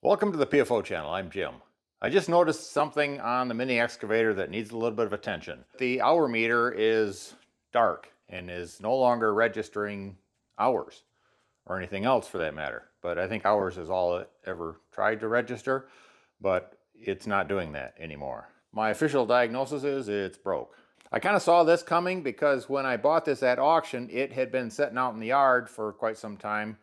Welcome to the PFO channel. I'm Jim. I just noticed something on the mini excavator that needs a little bit of attention. The hour meter is dark and is no longer registering hours or anything else for that matter. But I think hours is all it ever tried to register, but it's not doing that anymore. My official diagnosis is it's broke. I kind of saw this coming because when I bought this at auction, it had been sitting out in the yard for quite some time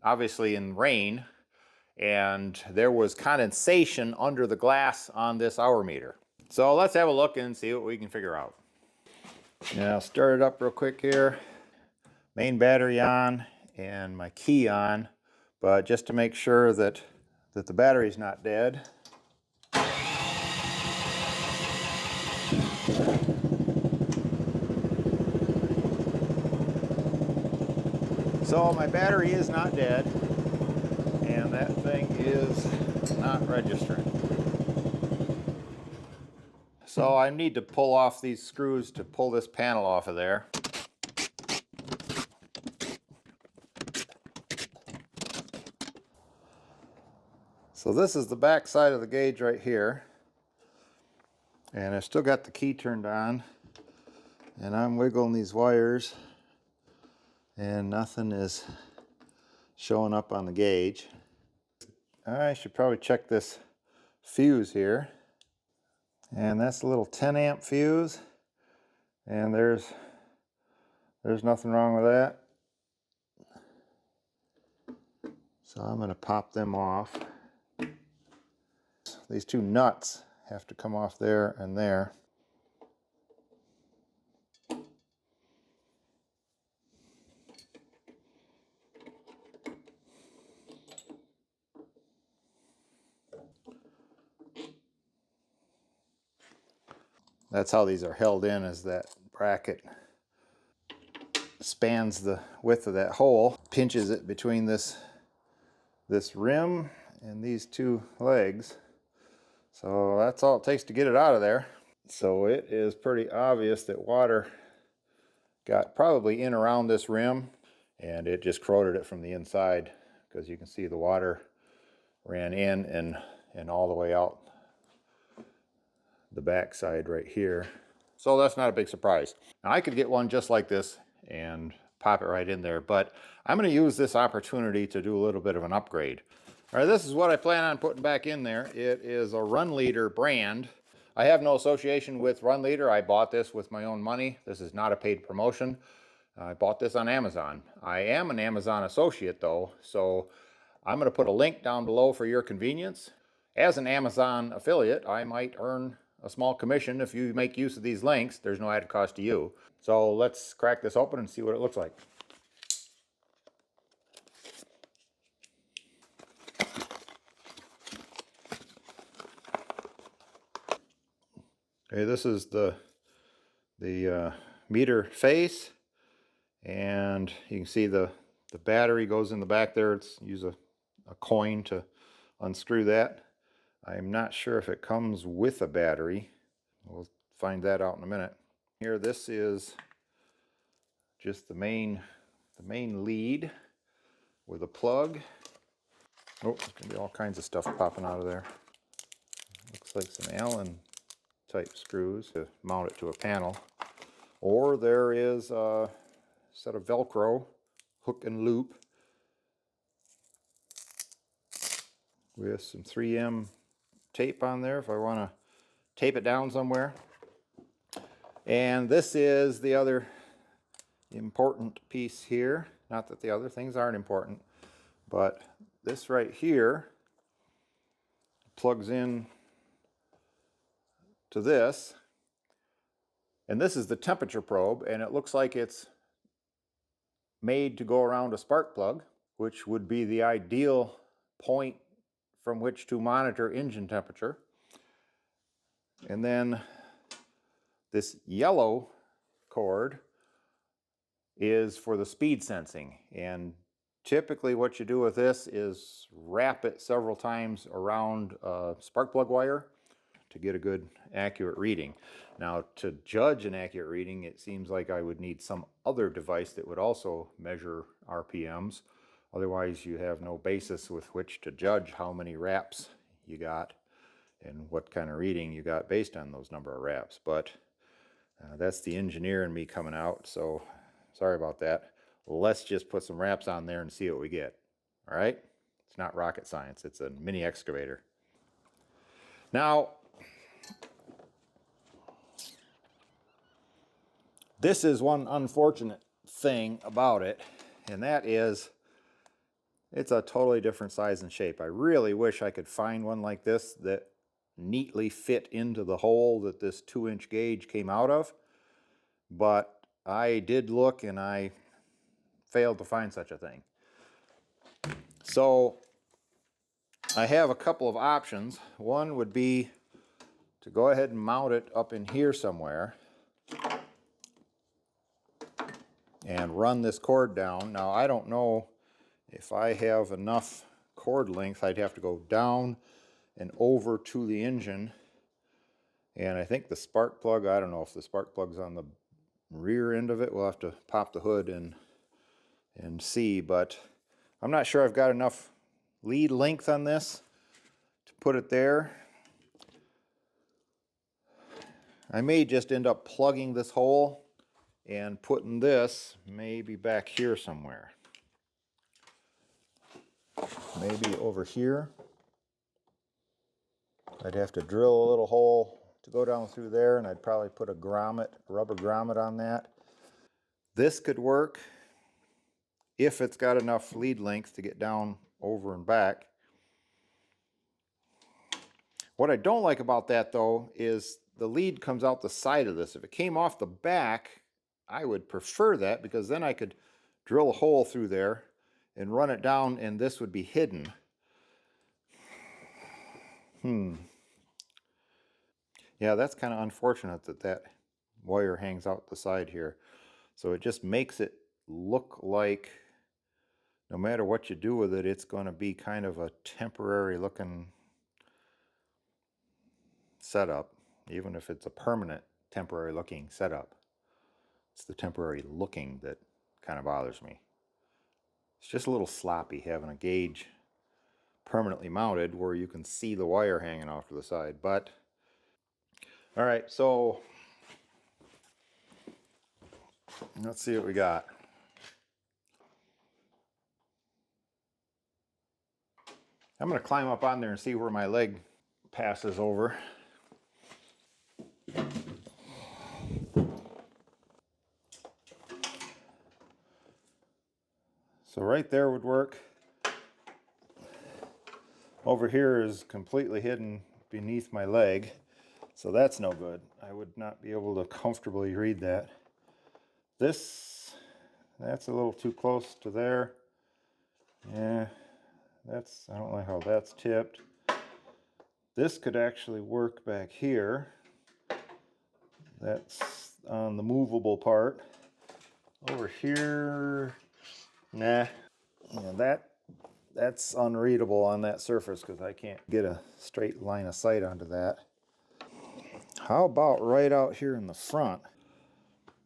obviously in rain, and there was condensation under the glass on this hour meter. So let's have a look and see what we can figure out. Now I'll start it up real quick here. Main battery on and my key on, but just to make sure that the battery's not dead. So my battery is not dead, and that thing is not registering. So I need to pull off these screws to pull this panel off of there. So this is the back side of the gauge right here, and I've still got the key turned on, and I'm wiggling these wires and nothing is showing up on the gauge. I should probably check this fuse here, and that's a little 10 amp fuse, and there's nothing wrong with that. So I'm going to pop them off. These two nuts have to come off there and there. That's how these are held in, is that bracket spans the width of that hole, pinches it between this rim and these two legs. So that's all it takes to get it out of there. So it is pretty obvious that water got probably in around this rim, and it just corroded it from the inside, because you can see the water ran in and all the way out the back side right here. So that's not a big surprise. Now I could get one just like this and pop it right in there, but I'm going to use this opportunity to do a little bit of an upgrade. All right, this is what I plan on putting back in there. It is a Runleader brand. I have no association with Runleader. I bought this with my own money. This is not a paid promotion. I bought this on Amazon. I am an Amazon associate though, so I'm going to put a link down below for your convenience. As an Amazon affiliate, I might earn a small commission if you make use of these links. There's no added cost to you. So let's crack this open and see what it looks like. Okay, this is the meter face, and you can see the battery goes in the back there. It's use a coin to unscrew that. I'm not sure if it comes with a battery. We'll find that out in a minute. Here, this is just the main lead with a plug. Oh, there's gonna be all kinds of stuff popping out of there. Looks like some Allen type screws to mount it to a panel. Or there is a set of Velcro hook and loop with some 3M tape on there if I want to tape it down somewhere. And this is the other important piece here. Not that the other things aren't important, but this right here plugs in to this, and this is the temperature probe, and it looks like it's made to go around a spark plug, which would be the ideal point from which to monitor engine temperature. And then this yellow cord is for the speed sensing, and typically what you do with this is wrap it several times around a spark plug wire to get a good accurate reading. Now, to judge an accurate reading, it seems like I would need some other device that would also measure RPMs. Otherwise, you have no basis with which to judge how many wraps you got and what kind of reading you got based on those number of wraps. But that's the engineer in me coming out, so sorry about that. Let's just put some wraps on there and see what we get. All right? It's not rocket science. It's a mini excavator. Now, this is one unfortunate thing about it, and that is it's a totally different size and shape. I really wish I could find one like this that neatly fit into the hole that this 2-inch gauge came out of, but I did look and I failed to find such a thing. So I have a couple of options. One would be to go ahead and mount it up in here somewhere and run this cord down. Now, I don't know if I have enough cord length. I'd have to go down and over to the engine. And I think the spark plug, I don't know if the spark plug's on the rear end of it. We'll have to pop the hood and see, but I'm not sure I've got enough lead length on this to put it there. I may just end up plugging this hole and putting this maybe back here somewhere. Maybe over here. I'd have to drill a little hole to go down through there, and I'd probably put a grommet, rubber grommet on that. This could work if it's got enough lead length to get down over and back. What I don't like about that, though, is the lead comes out the side of this. If it came off the back, I would prefer that, because then I could drill a hole through there and run it down, and this would be hidden. Yeah, that's kind of unfortunate that that wire hangs out the side here. So it just makes it look like no matter what you do with it, it's going to be kind of a temporary looking setup, even if it's a permanent temporary looking setup. It's the temporary looking that kind of bothers me. It's just a little sloppy having a gauge permanently mounted where you can see the wire hanging off to the side. But all right, so let's see what we got. I'm going to climb up on there and see where my leg passes over. So right there would work. Over here is completely hidden beneath my leg, so that's no good. I would not be able to comfortably read that. That's a little too close to there. Yeah, I don't like how that's tipped. This could actually work back here. That's on the movable part. Over here, nah. Yeah, that's unreadable on that surface because I can't get a straight line of sight onto that. How about right out here in the front?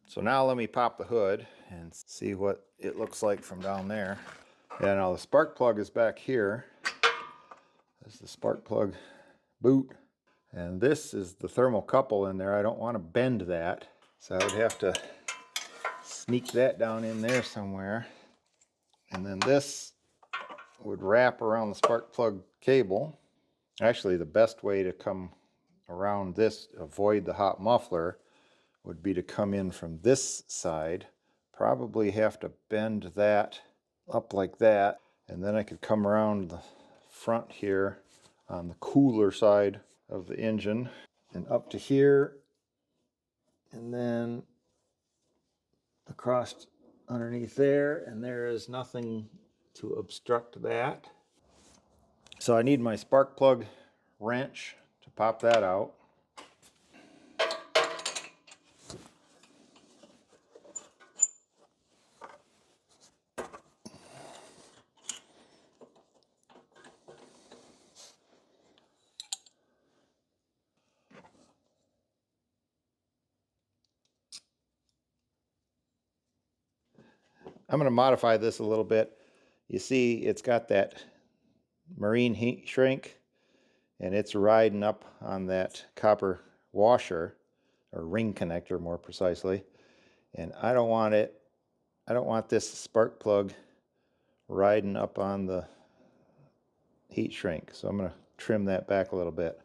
So now let me pop the hood and see what it looks like from down there. Yeah, now the spark plug is back here. This is the spark plug boot. And this is the thermocouple in there. I don't want to bend that, so I would have to sneak that down in there somewhere. And then this would wrap around the spark plug cable. Actually, the best way to come around this, avoid the hot muffler, would be to come in from this side. Probably have to bend that up like that, and then I could come around the front here on the cooler side of the engine and up to here, and then across underneath there, and there is nothing to obstruct that. So I need my spark plug wrench to pop that out. I'm going to modify this a little bit. You see it's got that marine heat shrink, and it's riding up on that copper washer, or ring connector more precisely, and I don't want this spark plug riding up on the heat shrink, so I'm going to trim that back a little bit.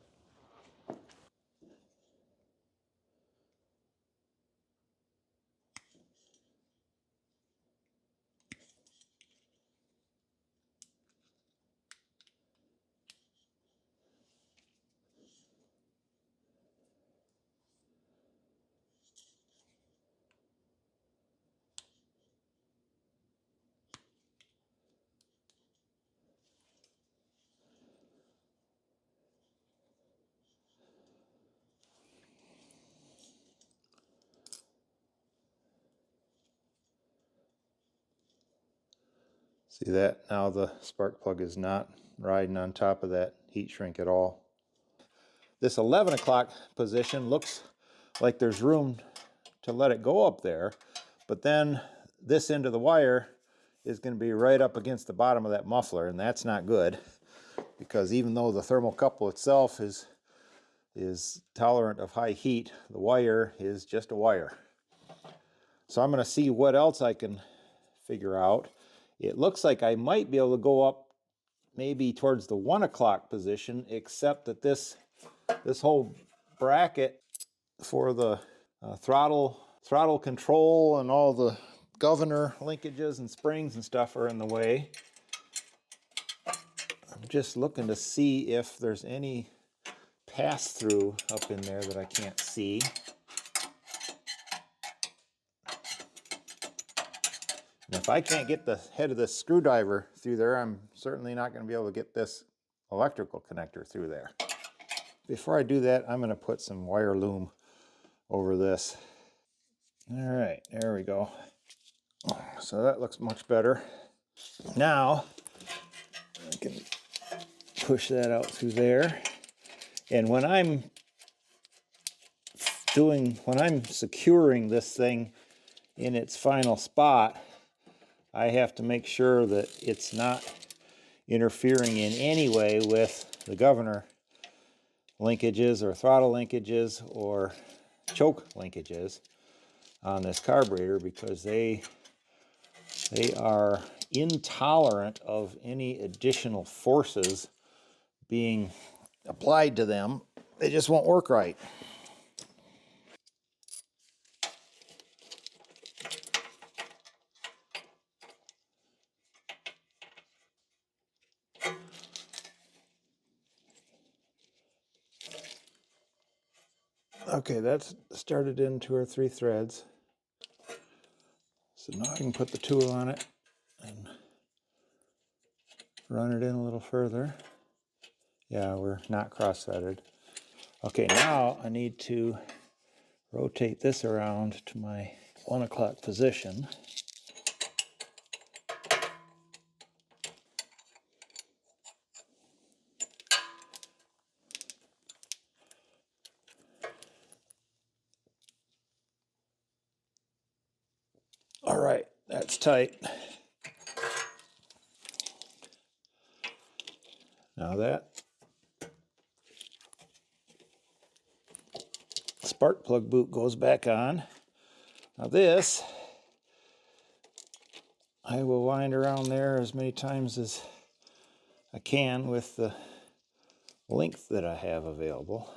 See that? Now the spark plug is not riding on top of that heat shrink at all. This 11 o'clock position looks like there's room to let it go up there, but then this end of the wire is going to be right up against the bottom of that muffler, and that's not good, because even though the thermocouple itself is tolerant of high heat, the wire is just a wire. So I'm going to see what else I can figure out. It looks like I might be able to go up maybe towards the 1 o'clock position, except that this whole bracket for the throttle control and all the governor linkages and springs and stuff are in the way. I'm just looking to see if there's any pass-through up in there that I can't see. And if I can't get the head of this screwdriver through there, I'm certainly not going to be able to get this electrical connector through there. Before I do that, I'm going to put some wire loom over this. All right, there we go. So that looks much better. Now I can push that out through there. And when I'm securing this thing in its final spot, I have to make sure that it's not interfering in any way with the governor linkages or throttle linkages or choke linkages on this carburetor, because they are intolerant of any additional forces being applied to them. They just won't work right. Okay, that's started in 2 or 3 threads. So now I can put the tool on it and run it in a little further. Yeah, we're not cross-threaded. Okay, now I need to rotate this around to my 1 o'clock position. All right, that's tight. Now that spark plug boot goes back on. Now this, I will wind around there as many times as I can with the length that I have available.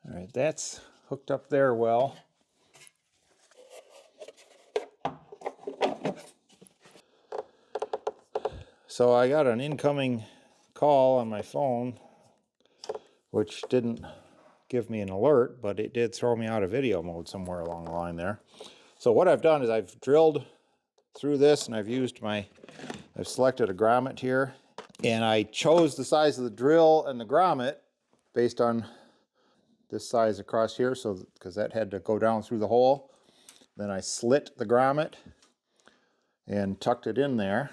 All right, that's hooked up there well. So I got an incoming call on my phone, which didn't give me an alert, but it did throw me out of video mode somewhere along the line there. So what I've done is I've drilled through this, and I've selected a grommet here, and I chose the size of the drill and the grommet based on this size across here, so because that had to go down through the hole. Then I slit the grommet and tucked it in there.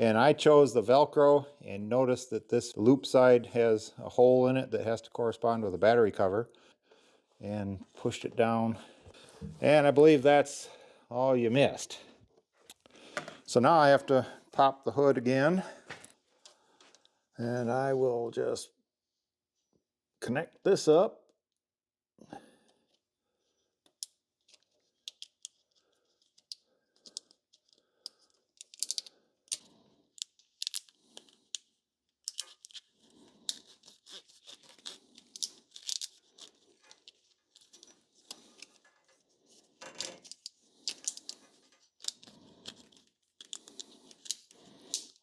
And I chose the Velcro, and notice that this loop side has a hole in it that has to correspond with a battery cover, and pushed it down. And I believe that's all you missed. So now I have to pop the hood again, and I will just connect this up.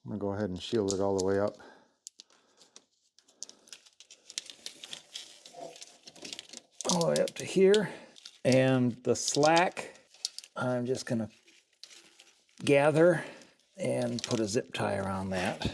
I'm going to go ahead and shield it all the way up. All the way up to here. And the slack, I'm just going to gather and put a zip tie around that.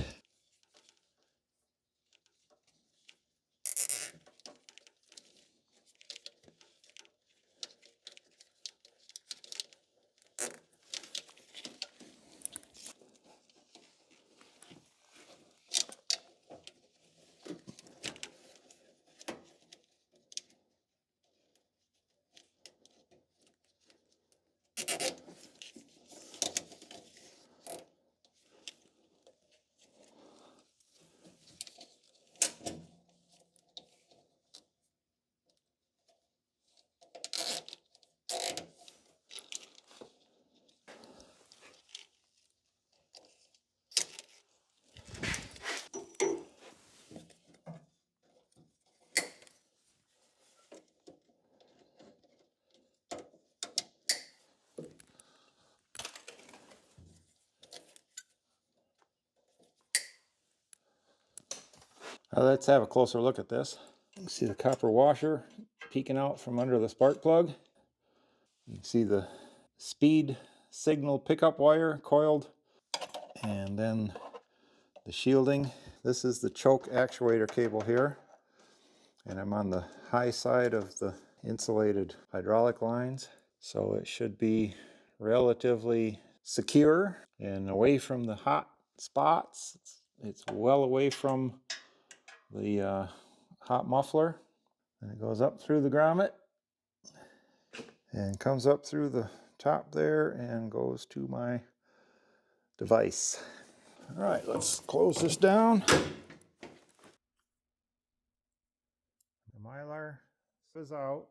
Now let's have a closer look at this. You can see the copper washer peeking out from under the spark plug. You can see the speed signal pickup wire coiled, and then the shielding. This is the choke actuator cable here, and I'm on the high side of the insulated hydraulic lines, so it should be relatively secure and away from the hot spots. It's well away from the hot muffler, and it goes up through the grommet and comes up through the top there and goes to my device. All right, let's close this down. The mylar is out.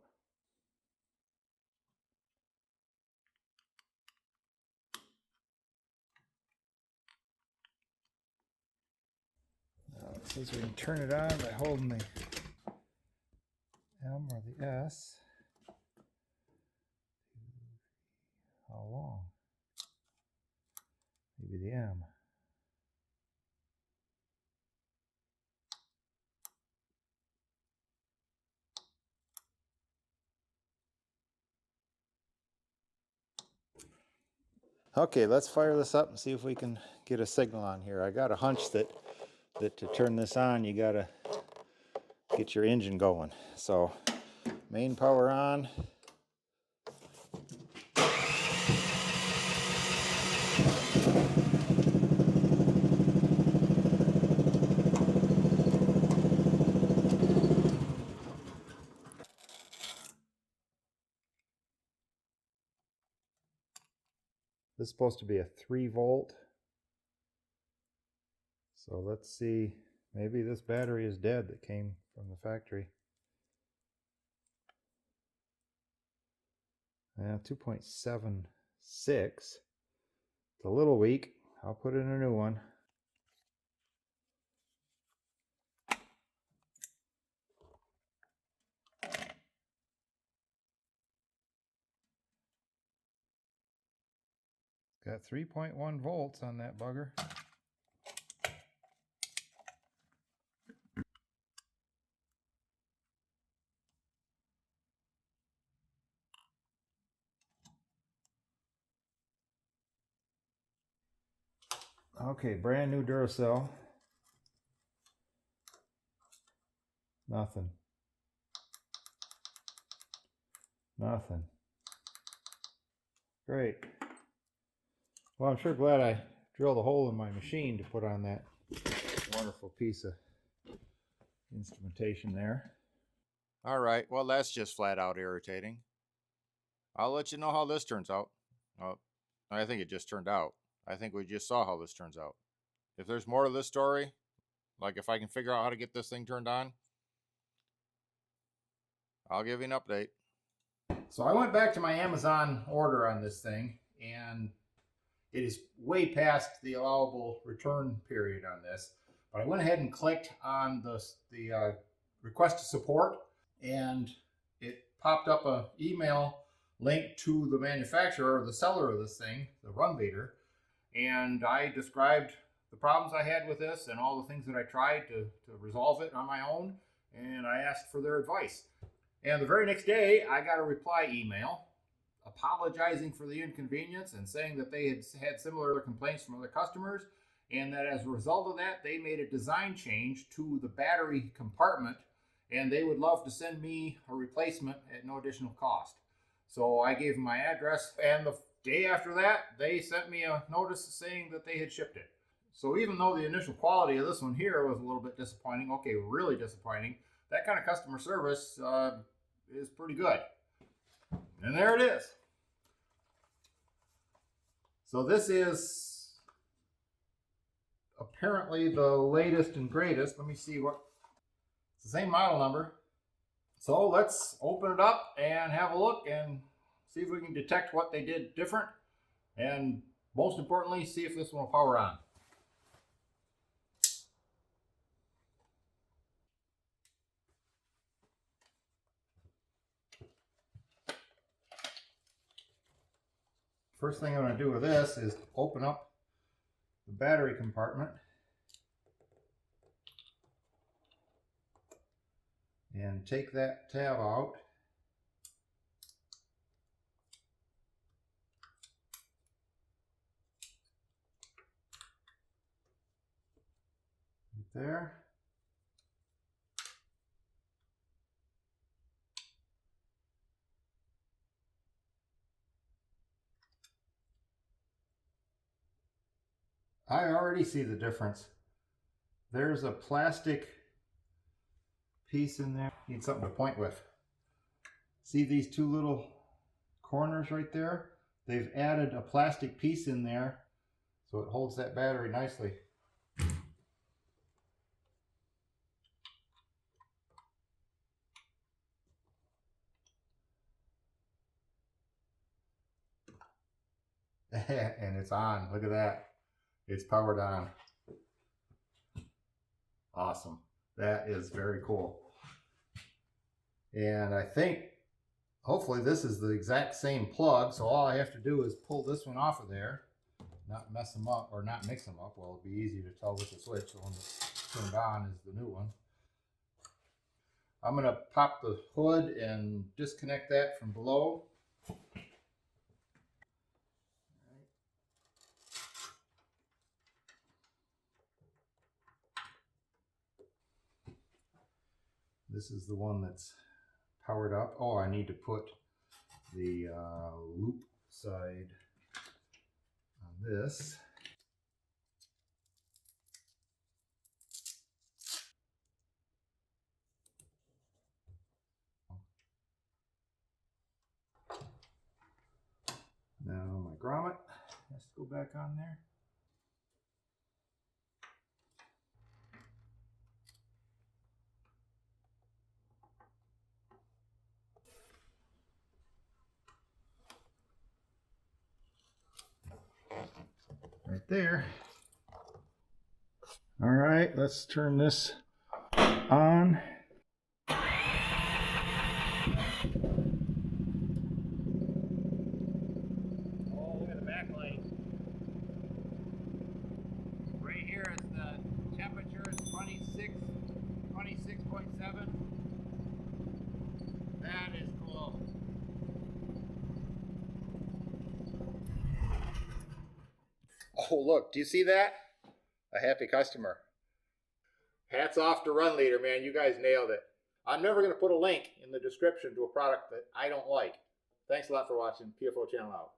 Now it says we can turn it on by holding the M or the S. How long? Maybe the M. Okay, let's fire this up and see if we can get a signal on here. I got a hunch that to turn this on, you gotta get your engine going. So, main power on. This is supposed to be a 3-volt. So let's see, maybe this battery is dead that came from the factory. 2.76. It's a little weak. I'll put in a new one. Got 3.1 volts on that bugger. Okay, brand new Duracell. Nothing. Nothing. Great. Well, I'm sure glad I drilled a hole in my machine to put on that wonderful piece of instrumentation there. All right, well, that's just flat out irritating. I'll let you know how this turns out. Oh, I think it just turned out. I think we just saw how this turns out. If there's more to this story, like if I can figure out how to get this thing turned on, I'll give you an update. So I went back to my Amazon order on this thing, and it is way past the allowable return period on this. But I went ahead and clicked on the request to support, and it popped up an email link to the manufacturer or the seller of this thing, the Runleader, and I described the problems I had with this and all the things that I tried to resolve it on my own, and I asked for their advice. And the very next day, I got a reply email apologizing for the inconvenience and saying that they had similar complaints from other customers, and that as a result of that, they made a design change to the battery compartment, and they would love to send me a replacement at no additional cost. So I gave them my address, and the day after that, they sent me a notice saying that they had shipped it. So even though the initial quality of this one here was a little bit disappointing, okay, really disappointing, that kind of customer service is pretty good. And there it is. So this is apparently the latest and greatest. Let me see what, it's the same model number. So let's open it up and have a look and see if we can detect what they did different. And most importantly, see if this one will power on. First thing I'm going to do with this is open up the battery compartment and take that tab out. Right there. I already see the difference. There's a plastic piece in there. Need something to point with. See these two little corners right there? They've added a plastic piece in there so it holds that battery nicely. And it's on. Look at that. It's powered on. Awesome. That is very cool. And I think hopefully this is the exact same plug, so all I have to do is pull this one off of there, not mess them up or not mix them up. Well, it'll be easy to tell which is which. The one that's turned on is the new one. I'm going to pop the hood and disconnect that from below. This is the one that's powered up. Oh, I need to put the loop side on this. Now my grommet has to go back on there. Right there. All right, let's turn this on. Oh, look at the backlight. Right here is the temperature is 26.7. That is cool. Oh, look, do you see that? a happy customer. Hats off to Runleader, man. You guys nailed it. I'm never going to put a link in the description to a product that I don't like. Thanks a lot for watching. PFO channel out.